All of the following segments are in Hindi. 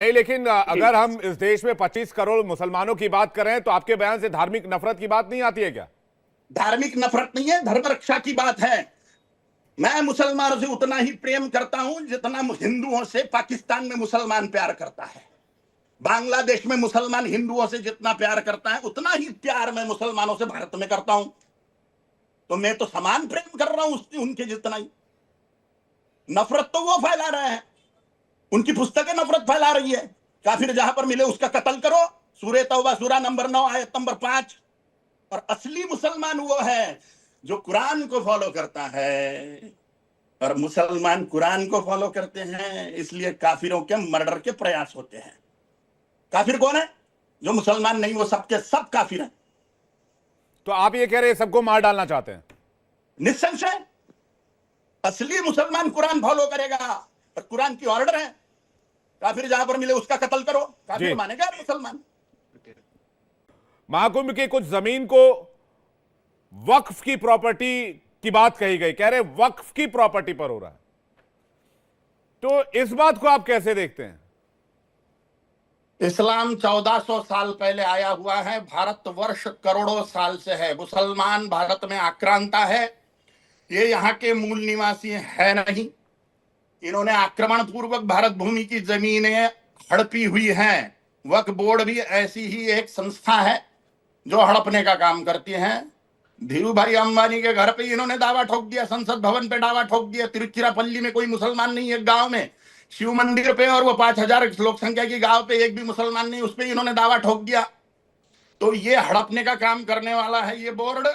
नहीं, लेकिन जी। अगर हम इस देश में 25 करोड़ मुसलमानों की बात करें तो आपके बयान से धार्मिक नफरत की बात नहीं आती है क्या? धार्मिक नफरत नहीं है, धर्म रक्षा की बात है। मैं मुसलमानों से उतना ही प्रेम करता हूं जितना हिंदुओं से पाकिस्तान में मुसलमान प्यार करता है। बांग्लादेश में मुसलमान हिंदुओं से जितना प्यार करता है उतना ही प्यार मैं मुसलमानों से भारत में करता हूं। तो मैं तो समान प्रेम कर रहा हूं उनके जितना ही। नफरत तो वो फैला रहे हैं, उनकी पुस्तकें नफरत फैला रही है। काफिर जहां पर मिले उसका कत्ल करो, सूरह तौबा सूरा नंबर 9 आयत नंबर 5। और असली मुसलमान वो है जो कुरान को फॉलो करता है, और मुसलमान कुरान को फॉलो करते हैं, इसलिए काफिरों के मर्डर के प्रयास होते हैं। काफिर कौन है? जो मुसलमान नहीं, वो सबके सब काफिर हैं। तो आप ये कह रहे हैं सबको मार डालना चाहते हैं? निस्संशय असली मुसलमान कुरान फॉलो करेगा, और कुरान की ऑर्डर है काफिर जहां पर मिले उसका कत्ल करो। काफिर जी। मानेगा मुसलमान। महाकुंभ की कुछ जमीन को वक्फ की प्रॉपर्टी की बात कही गई, कह रहे वक्फ की प्रॉपर्टी पर हो रहा है, तो इस बात को आप कैसे देखते हैं? इस्लाम 1400 साल पहले आया हुआ है, भारतवर्ष करोड़ों साल से है। मुसलमान भारत में आक्रांता है, ये यहाँ के मूल निवासी है नहीं। इन्होंने आक्रमण पूर्वक भारत भूमि की जमीनें हड़पी हुई हैं। वक्फ बोर्ड भी ऐसी ही एक संस्था है जो हड़पने का काम करती है। धीरू भाई अंबानी के घर पे इन्होंने दावा ठोक दिया, संसद भवन पे दावा ठोक दिया, तिरुचिरापल्ली में कोई मुसलमान नहीं है गांव में, शिव मंदिर पे और वो 5000 लोक संख्या की गांव पे एक भी मुसलमान नहीं, उस पर इन्होंने दावा ठोक दिया। तो ये हड़पने का काम करने वाला है ये बोर्ड,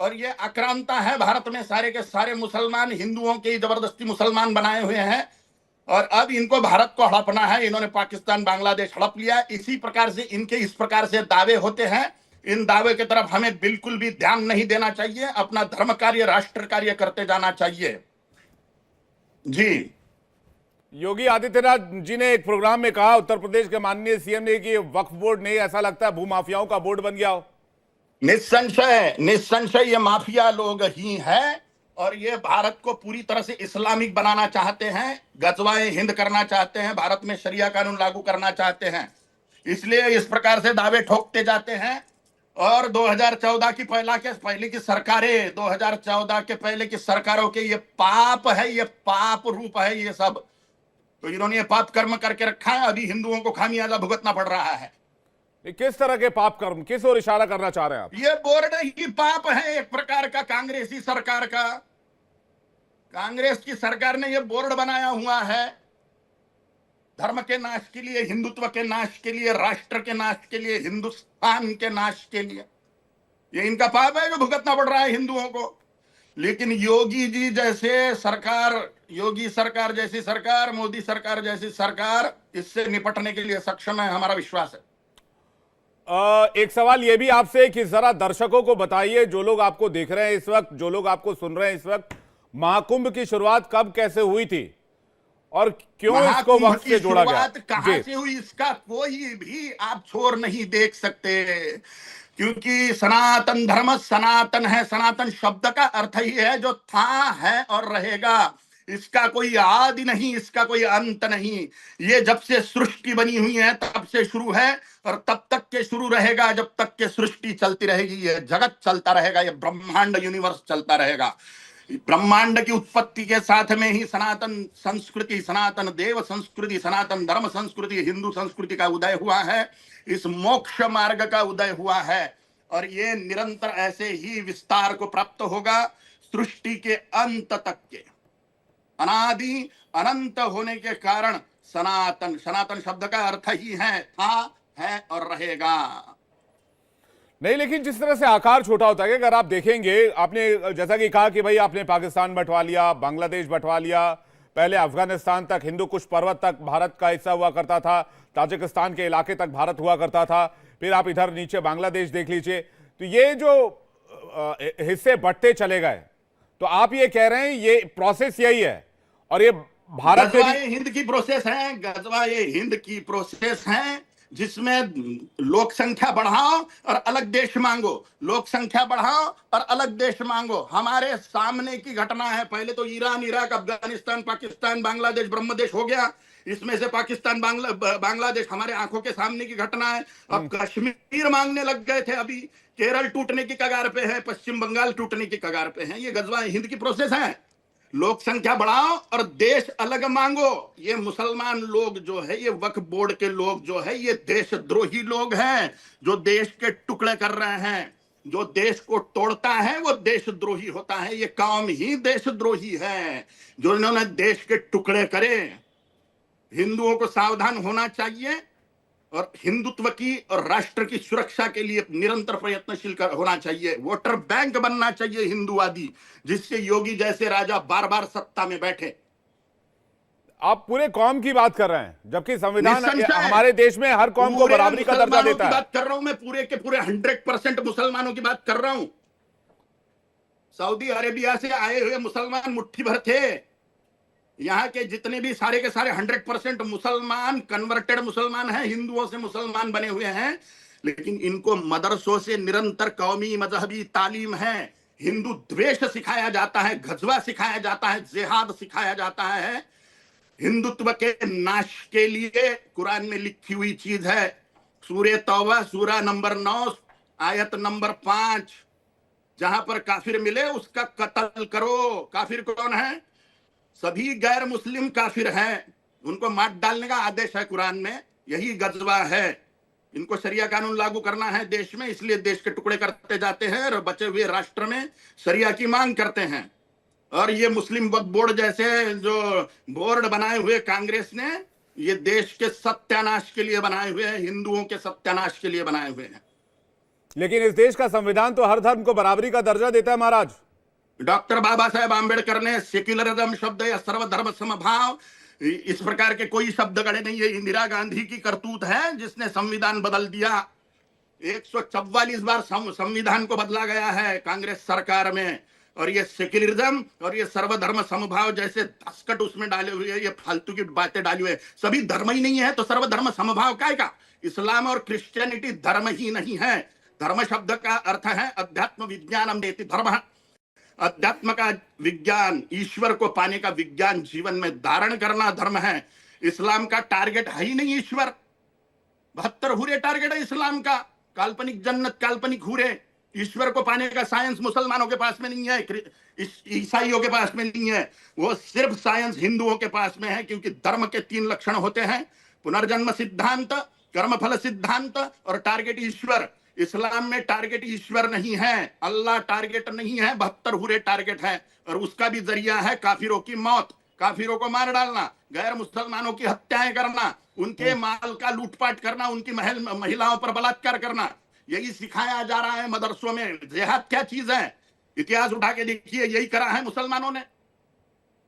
और ये आक्रांता है। भारत में सारे के सारे मुसलमान हिंदुओं के जबरदस्ती मुसलमान बनाए हुए हैं, और अब इनको भारत को हड़पना है। इन्होंने पाकिस्तान बांग्लादेश हड़प लिया। इसी प्रकार से इनके इस प्रकार से दावे होते हैं। इन दावे की तरफ हमें बिल्कुल भी ध्यान नहीं देना चाहिए, अपना धर्म कार्य राष्ट्र कार्य करते जाना चाहिए। जी। योगी आदित्यनाथ जी ने एक प्रोग्राम में कहा, उत्तर प्रदेश के माननीय सीएम ने, कि वक्फ बोर्ड नहीं, ऐसा लगता है भूमाफियाओं का बोर्ड बन गया हो। निस्संशय निस्संशय ये माफिया लोग ही हैं, और ये भारत को पूरी तरह से इस्लामिक बनाना चाहते हैं, गजवाए हिंद करना चाहते हैं, भारत में शरिया कानून लागू करना चाहते हैं। इसलिए इस प्रकार से दावे ठोकते जाते हैं। और 2014 की पहले की सरकारें, 2014 के पहले की सरकारों के ये पाप है, ये पाप रूप है ये सब। तो इन्होंने ये पाप कर्म करके रखा है, अभी हिंदुओं को खामियाजा भुगतना पड़ रहा है। ये किस तरह के पाप कर्म, किस ओर इशारा करना चाह रहे हैं आप? ये बोर्ड ही पाप है एक प्रकार का, कांग्रेसी सरकार का। कांग्रेस की सरकार ने ये बोर्ड बनाया हुआ है धर्म के नाश के लिए, हिंदुत्व के नाश के लिए, राष्ट्र के नाश के लिए, हिंदुस्तान के नाश के लिए। ये इनका पाप है जो भुगतना पड़ रहा है हिंदुओं को। लेकिन योगी जी जैसे सरकार, योगी सरकार जैसी सरकार, मोदी सरकार जैसी सरकार इससे निपटने के लिए सक्षम है, हमारा विश्वास है। एक सवाल यह भी आपसे कि जरा दर्शकों को बताइए, जो लोग आपको देख रहे हैं इस वक्त, जो लोग आपको सुन रहे हैं इस वक्त, महाकुंभ की शुरुआत कब कैसे हुई थी और क्यों इसको वक्त से जोड़ा गया? कहां से हुई इसका कोई भी आप छोर नहीं देख सकते, क्योंकि सनातन धर्म सनातन है। सनातन शब्द का अर्थ ही है जो था, है और रहेगा। इसका कोई आदि नहीं, इसका कोई अंत नहीं। ये जब से सृष्टि बनी हुई है तब से शुरू है, और तब तक के शुरू रहेगा जब तक के सृष्टि चलती रहेगी। ये जगत चलता रहेगा, ये ब्रह्मांड यूनिवर्स चलता रहेगा। ब्रह्मांड की उत्पत्ति के साथ में ही सनातन संस्कृति, सनातन देव संस्कृति, सनातन धर्म संस्कृति, हिंदू संस्कृति का उदय हुआ है। इस मोक्ष मार्ग का उदय हुआ है, और ये निरंतर ऐसे ही विस्तार को प्राप्त होगा सृष्टि के अंत तक के। अनादि अनंत होने के कारण सनातन, सनातन शब्द का अर्थ ही है था, है और रहेगा। नहीं, लेकिन जिस तरह से आकार छोटा होता है, अगर आप देखेंगे, आपने जैसा कि कहा कि भाई आपने पाकिस्तान बंटवा लिया, बांग्लादेश बंटवा लिया, पहले अफगानिस्तान तक, हिंदू कुश पर्वत तक भारत का हिस्सा हुआ करता था, ताजिकिस्तान के इलाके तक भारत हुआ करता था, फिर आप इधर नीचे बांग्लादेश देख लीजिए। तो ये जो हिस्से बंटते चले गए, तो आप ये कह रहे हैं ये प्रोसेस यही है, और ये भारत गजवाए हिंद की प्रोसेस है, गजवाए हिंद की प्रोसेस है, जिसमें लोक संख्या बढ़ाओ और अलग देश मांगो, लोक संख्या बढ़ाओ और अलग देश मांगो। हमारे सामने की घटना है। पहले तो ईरान, इराक, अफगानिस्तान, पाकिस्तान, बांग्लादेश, ब्रह्मदेश हो गया। इसमें से पाकिस्तान बांग्लादेश हमारे आंखों के सामने की घटना है। अब कश्मीर मांगने लग गए थे, अभी केरल टूटने की कगार पे है, पश्चिम बंगाल टूटने की कगार पे है। ये गजवा हिंद की प्रोसेस है। लोक संख्या बढ़ाओ और देश अलग मांगो। ये मुसलमान लोग जो है, ये वक्फ बोर्ड के लोग जो है, ये देशद्रोही लोग हैं जो देश के टुकड़े कर रहे हैं। जो देश को तोड़ता है वो देशद्रोही होता है। ये कौम ही देशद्रोही है जो इन्होंने देश के टुकड़े करे। हिंदुओं को सावधान होना चाहिए और हिंदुत्व की और राष्ट्र की सुरक्षा के लिए निरंतर प्रयत्नशील होना चाहिए। वोटर बैंक बनना चाहिए हिंदुवादी, जिससे योगी जैसे राजा बार बार सत्ता में बैठे। आप पूरे कौम की बात कर रहे हैं, जबकि संविधान निसंशय हमारे देश में हर कौम को बराबरी का दर्जा देता है। बात कर रहा हूं मैं, पूरे के पूरे 100% मुसलमानों की बात कर रहा हूं। सऊदी अरेबिया से आए हुए मुसलमान मुट्ठी भर थे। यहाँ के जितने भी सारे के सारे 100% मुसलमान कन्वर्टेड मुसलमान हैं, हिंदुओं से मुसलमान बने हुए हैं। लेकिन इनको मदरसों से निरंतर कौमी मजहबी तालीम है, हिंदू द्वेष सिखाया जाता है, गजवा सिखाया जाता है, जिहाद सिखाया जाता है। हिंदुत्व के नाश के लिए कुरान में लिखी हुई चीज है। सूरे तौबा सूरा नंबर 9 आयत नंबर 5, जहां पर काफिर मिले उसका कत्ल करो। काफिर कौन है? सभी गैर मुस्लिम काफिर हैं, उनको मार डालने का आदेश है कुरान में। यही गजवा है। इनको शरिया कानून लागू करना है देश में, इसलिए देश के टुकड़े करते जाते हैं और बचे हुए राष्ट्र में शरिया की मांग करते हैं। और ये मुस्लिम वक्फ बोर्ड जैसे जो बोर्ड बनाए हुए कांग्रेस ने, ये देश के सत्यानाश के लिए बनाए हुए हैं, हिंदुओं के सत्यानाश के लिए बनाए हुए हैं। लेकिन इस देश का संविधान तो हर धर्म को बराबरी का दर्जा देता है महाराज। डॉक्टर बाबा साहेब आंबेडकर ने सेक्युलरिज्म शब्द या सर्वधर्म समभाव, इस प्रकार के कोई शब्द गढ़े नहीं। ये इंदिरा गांधी की करतूत है जिसने संविधान बदल दिया। 144 बार संविधान को बदला गया है कांग्रेस सरकार में। और ये सेक्युलरिज्म और ये सर्वधर्म समभाव जैसे दस्खत उसमें डाले हुए, ये फालतू की बातें डाली हुए। सभी धर्म ही नहीं है तो सर्वधर्म समभाव काय का? इस्लाम और क्रिश्चियनिटी धर्म ही नहीं है। धर्म शब्द का अर्थ है अध्यात्म विज्ञानम देति धर्म। अध्यात्म का विज्ञान, ईश्वर को पाने का विज्ञान जीवन में धारण करना धर्म है। इस्लाम का टारगेट है ही नहीं ईश्वर। 72 हुरे टारगेट है इस्लाम का, काल्पनिक जन्नत, काल्पनिक हुरे। ईश्वर को पाने का साइंस मुसलमानों के पास में नहीं है, ईसाइयों के पास में नहीं है। वो सिर्फ साइंस हिंदुओं के पास में है, क्योंकि धर्म के 3 लक्षण होते हैं: पुनर्जन्म सिद्धांत, कर्मफल सिद्धांत और टारगेट ईश्वर। इस्लाम में टारगेट ईश्वर नहीं है, अल्लाह टारगेट नहीं है, 72 हुरे टारगेट है। और उसका भी जरिया है काफिरों की मौत, काफिरों को मार डालना, गैर मुसलमानों की हत्याएं करना, उनके माल का लूटपाट करना, उनकी महिलाओं पर बलात्कार करना। यही सिखाया जा रहा है मदरसों में। जिहाद क्या चीज है? इतिहास उठा के देखिए, यही करा है मुसलमानों ने।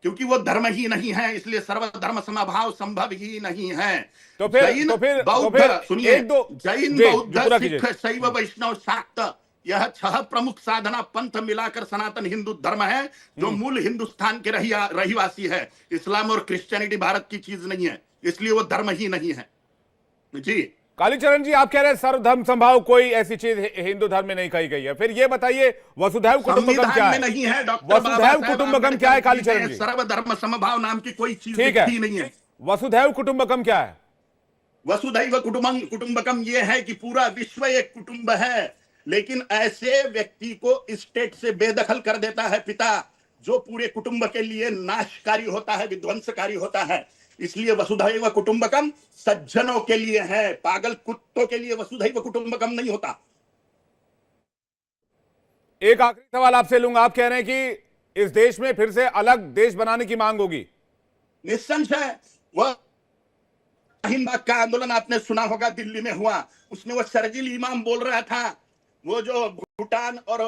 क्योंकि वो धर्म ही नहीं है, इसलिए सर्वधर्म समभाव संभव ही नहीं है। तो फिर जैन बौद्ध, सुनिए, जैन बौद्ध सिख शैव वैष्णव शाक्त, यह 6 प्रमुख साधना पंथ मिलाकर सनातन हिंदू धर्म है, जो मूल हिंदुस्तान के रहीवासी है। इस्लाम और क्रिश्चियनिटी भारत की चीज नहीं है, इसलिए वो धर्म ही नहीं है। जी कालीचरण जी, आप कह रहे हैं सर्वधर्म संभाव कोई ऐसी चीज हिंदू धर्म में नहीं कही गई है। फिर ये बताइए वसुधैव कुटुंबकम क्या है? नहीं है वसुधैव कुटुंबकम क्या है कालीचरण जी? सर्वधर्म समभाव नाम की कोई चीज ही नहीं है। वसुधैव कुटुंबकम क्या है? वसुधैव कुटुंबकम ये है कि पूरा विश्व एक कुटुंब है, लेकिन ऐसे व्यक्ति को स्टेट से बेदखल कर देता है पिता, जो पूरे कुटुंब के लिए नाशकारी होता है, विध्वंसकारी होता है। इसलिए वसुधैव कुटुंबकम सज्जनों के लिए है, पागल कुत्तों के लिए वसुधैव कुटुंबकम नहीं होता। एक आखिरी सवाल आपसे लूंगा। आप कह रहे हैं कि इस देश में फिर से अलग देश बनाने की मांग होगी? निस्संशय। वह हिंद का आंदोलन आपने सुना होगा, दिल्ली में हुआ। उसमें वो शर्जील इमाम बोल रहा था, वो जो भूटान और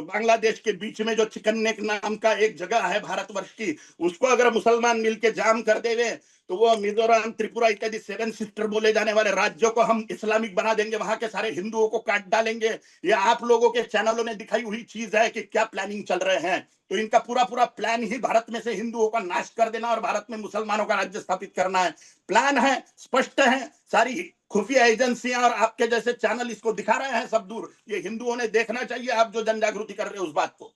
बांग्लादेश के बीच में जो चिकन नेक नाम का एक जगह है भारतवर्ष की, उसको अगर मुसलमान मिलके जाम कर देवे तो वो मिजोरम, त्रिपुरा इत्यादि 7 सिस्टर बोले जाने वाले राज्यों को हम इस्लामिक बना देंगे, वहां के सारे हिंदुओं को काट डालेंगे। ये आप लोगों के चैनलों ने दिखाई हुई चीज है कि क्या प्लानिंग चल रहे हैं। तो इनका पूरा प्लान ही भारत में से हिंदुओं का नाश कर देना और भारत में मुसलमानों का राज्य स्थापित करना है। प्लान है, स्पष्ट है। सारी खुफिया एजेंसियां और आपके जैसे चैनल इसको दिखा रहे हैं सब दूर। ये हिंदुओं ने देखना चाहिए, आप जो जन जागृति कर रहे हो उस बात को।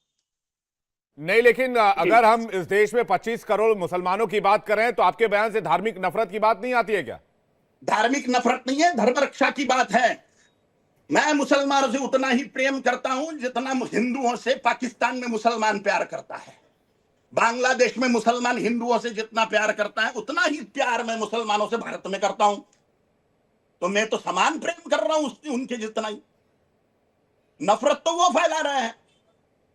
नहीं, लेकिन अगर हम इस देश में 25 करोड़ मुसलमानों की बात करें तो आपके बयान से धार्मिक नफरत की बात नहीं आती है क्या? धार्मिक नफरत नहीं है, धर्म रक्षा की बात है। मैं मुसलमानों से उतना ही प्रेम करता हूं जितना हिंदुओं से पाकिस्तान में मुसलमान प्यार करता है। बांग्लादेश में मुसलमान हिंदुओं से जितना प्यार करता है उतना ही प्यार मैं मुसलमानों से भारत में करता हूं। तो मैं तो समान प्रेम कर रहा हूं उनके जितना ही। नफरत तो वो फैला रहे हैं,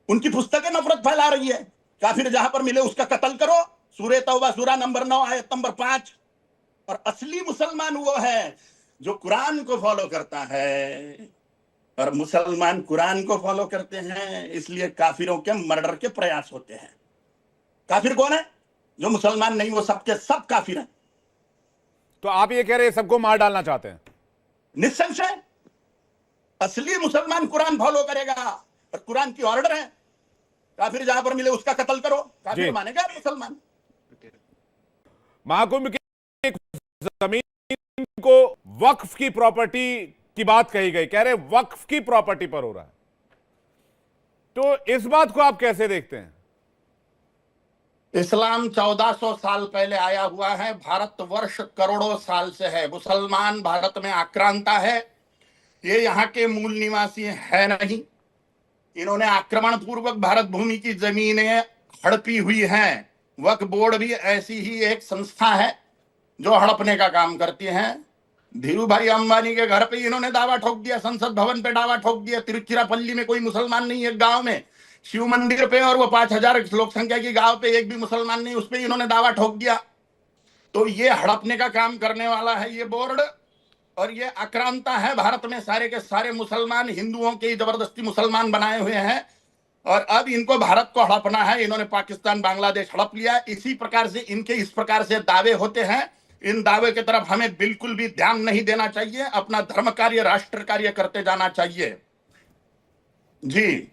उनकी पुस्तकें नफरत फैला रही है। काफिर जहां पर मिले उसका कत्ल करो, सूरह तौबा सूरा नंबर 9 आयत नंबर 5। और असली मुसलमान वो है जो कुरान को फॉलो करता है, और मुसलमान कुरान को फॉलो करते हैं, इसलिए काफिरों के मर्डर के प्रयास होते हैं। काफिर कौन है? जो मुसलमान नहीं, वो सबके सब काफिर हैं। तो आप ये कह रहे हैं सबको मार डालना चाहते हैं? निस्संशय असली मुसलमान कुरान फॉलो करेगा, और कुरान की ऑर्डर है काफिर जहां पर मिले उसका कत्ल करो। काफिर जी। मानेगा मुसलमान। महाकुंभ की जमीन को वक्फ की प्रॉपर्टी की बात कही गई, कह रहे वक्फ की प्रॉपर्टी पर हो रहा है, तो इस बात को आप कैसे देखते हैं? इस्लाम 1400 साल पहले आया हुआ है, भारतवर्ष करोड़ों साल से है। मुसलमान भारत में आक्रांता है, ये यहाँ के मूल निवासी है नहीं। इन्होंने आक्रमण पूर्वक भारत भूमि की जमीनें हड़पी हुई हैं। वक्फ बोर्ड भी ऐसी ही एक संस्था है जो हड़पने का काम करती है। धीरू भाई अंबानी के घर पे इन्होंने दावा ठोक दिया, संसद भवन पे दावा ठोक दिया। तिरुचिरापल्ली में कोई मुसलमान नहीं है, गांव में शिव मंदिर पे, और वो 5000 लोक संख्या की गांव पे एक भी मुसलमान नहीं, उस पे इन्होंने दावा ठोक दिया। तो ये हड़पने का काम करने वाला है ये बोर्ड, और ये आक्रांता है। भारत में सारे के सारे मुसलमान हिंदुओं के जबरदस्ती मुसलमान बनाए हुए हैं, और अब इनको भारत को हड़पना है। इन्होंने पाकिस्तान बांग्लादेश हड़प लिया। इसी प्रकार से इनके इस प्रकार से दावे होते हैं। इन दावे की तरफ हमें बिल्कुल भी ध्यान नहीं देना चाहिए, अपना धर्म कार्य राष्ट्र कार्य करते जाना चाहिए। जी।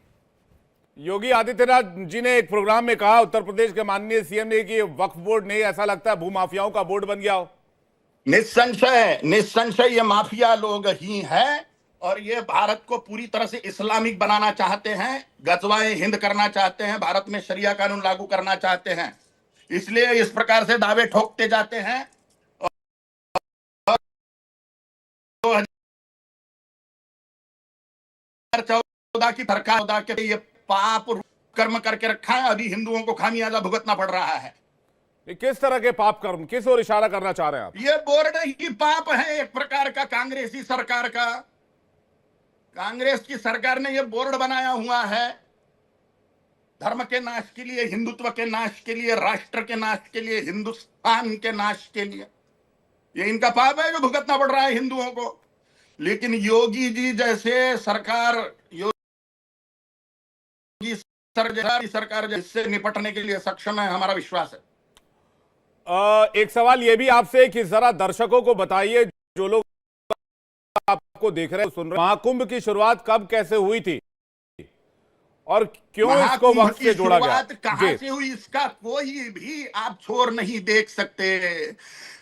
योगी आदित्यनाथ जी ने एक प्रोग्राम में कहा, उत्तर प्रदेश के माननीय सीएम ने, कि वक्फ बोर्ड नहीं, ऐसा लगता है भूमाफियाओं का बोर्ड बन गया हो। निस्संशय निस्संशय ये माफिया लोग ही हैं, और ये भारत को पूरी तरह से इस्लामिक बनाना चाहते हैं, गजवाए हिंद करना चाहते हैं, भारत में शरिया कानून लागू करना चाहते हैं। इसलिए इस प्रकार से दावे ठोकते जाते हैं। 2014 की सरकार के ये पाप कर्म करके रखा है, अभी हिंदुओं को खामियाजा भुगतना पड़ रहा है। ये किस तरह के पाप कर्म, किस ओर इशारा करना चाह रहे हैं आप? ये बोर्ड ही पाप है एक प्रकार का, कांग्रेसी सरकार का। कांग्रेस की सरकार ने ये बोर्ड बनाया हुआ है धर्म के नाश के लिए, हिंदुत्व के नाश के लिए, राष्ट्र के नाश के लिए, हिंदुस्तान के नाश के लिए। ये इनका पाप है जो भुगतना पड़ रहा है हिंदुओं को। लेकिन योगी जी जैसे सरकार, योगी सरकार इससे निपटने के लिए सक्षम है, हमारा विश्वास है। एक सवाल ये भी आपसे कि जरा दर्शकों को बताइए, जो लोग आपको देख रहे हैं, सुन रहे हैं, महाकुंभ की शुरुआत कब कैसे हुई थी और क्यों इसको वक्त से जोड़ा गया? कहां से हुई इसका कोई भी आप छोर नहीं देख सकते,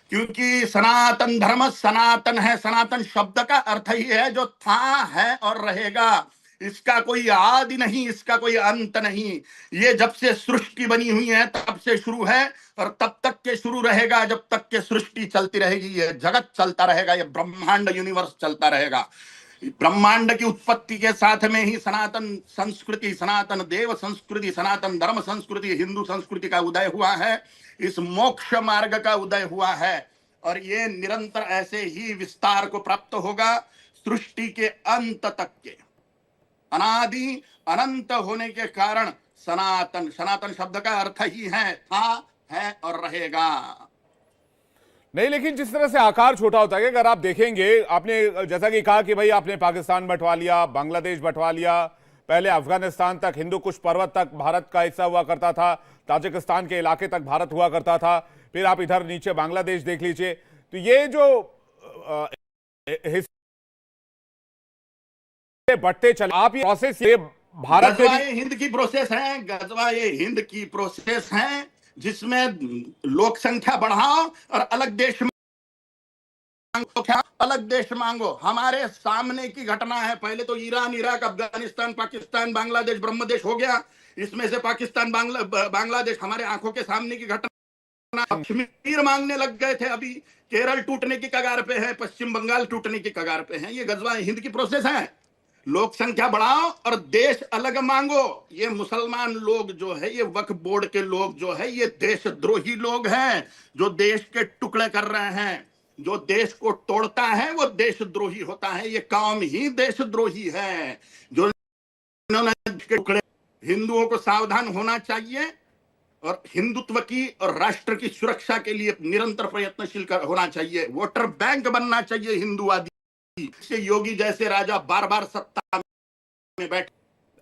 क्योंकि सनातन धर्म सनातन है। सनातन शब्द का अर्थ ही है जो था, है और रहेगा। इसका कोई आदि नहीं, इसका कोई अंत नहीं। ये जब से सृष्टि बनी हुई है तब से शुरू है, और तब तक के शुरू रहेगा जब तक के सृष्टि चलती रहेगी। ये जगत चलता रहेगा, ये ब्रह्मांड यूनिवर्स चलता रहेगा। ब्रह्मांड की उत्पत्ति के साथ में ही सनातन संस्कृति, सनातन देव संस्कृति, सनातन धर्म संस्कृति, हिंदू संस्कृति का उदय हुआ है। इस मोक्ष मार्ग का उदय हुआ है, और ये निरंतर ऐसे ही विस्तार को प्राप्त होगा सृष्टि के अंत तक के। अनादि अनंत होने के कारण सनातन, सनातन शब्द का अर्थ ही है और रहेगा। नहीं, लेकिन जिस तरह से आकार छोटा होता है, अगर आप देखेंगे, आपने जैसा कि कहा कि भाई आपने पाकिस्तान बंटवा लिया, बांग्लादेश बंटवा लिया, पहले अफगानिस्तान तक, हिंदू कुश पर्वत तक भारत का हिस्सा हुआ करता था, ताजिकिस्तान के इलाके तक भारत हुआ करता था, फिर आप इधर नीचे बांग्लादेश देख लीजिए। तो ये जो हिस्से बढ़ते चले, आप ये प्रोसेस, ये भारत गजवाए हिंद की प्रोसेस है, गजवाए हिंद की प्रोसेस है, जिसमें लोक संख्या बढ़ाओ और अलग देश मांगो, अलग देश मांगो। हमारे सामने की घटना है, पहले तो ईरान, इराक, अफगानिस्तान, पाकिस्तान, बांग्लादेश, ब्रह्मदेश हो गया। इसमें से पाकिस्तान बांग्लादेश हमारे आंखों के सामने की घटना। कश्मीर मांगने लग गए थे, अभी केरल टूटने की कगार पे है, पश्चिम बंगाल टूटने की कगार पे है। ये गजवा हिंद की प्रोसेस है। लोक संख्या बढ़ाओ और देश अलग मांगो। ये मुसलमान लोग जो है, ये वक्फ बोर्ड के लोग जो है, ये देशद्रोही लोग हैं जो देश के टुकड़े कर रहे हैं। जो देश को तोड़ता है वो देशद्रोही होता है। ये कौम ही देशद्रोही है जो टुकड़े। हिंदुओं को सावधान होना चाहिए और हिंदुत्व की और राष्ट्र की सुरक्षा के लिए निरंतर प्रयत्नशील होना चाहिए। वोटर बैंक बनना चाहिए हिंदुवादी। से योगी जैसे राजा बार बार सत्ता में बैठे।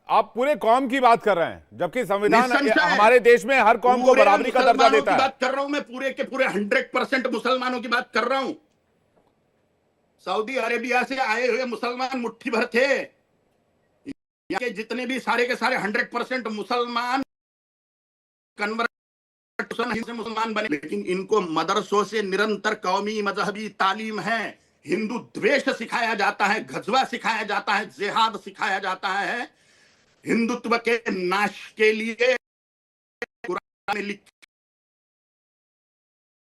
आप पूरे कौम की बात कर रहे हैं, जबकि संविधान निसंशय हमारे देश में हर कौम को पूरे बराबरी का दर्जा मुसलमानों देता की है। बात कर रहा हूं मैं, पूरे के पूरे 100% मुसलमानों की बात कर रहा हूं। सऊदी अरेबिया से आए हुए मुसलमान मुट्ठी भर थे। यहाँ के जितने भी सारे के सारे 100% मुसलमान कन्वर्ट से मुसलमान बने, लेकिन इनको मदरसों से निरंतर कौमी मजहबी तालीम है। हिंदू द्वेष सिखाया जाता है, गजवा सिखाया जाता है, जिहाद सिखाया जाता है। हिंदुत्व के नाश के लिए कुरान में लिखा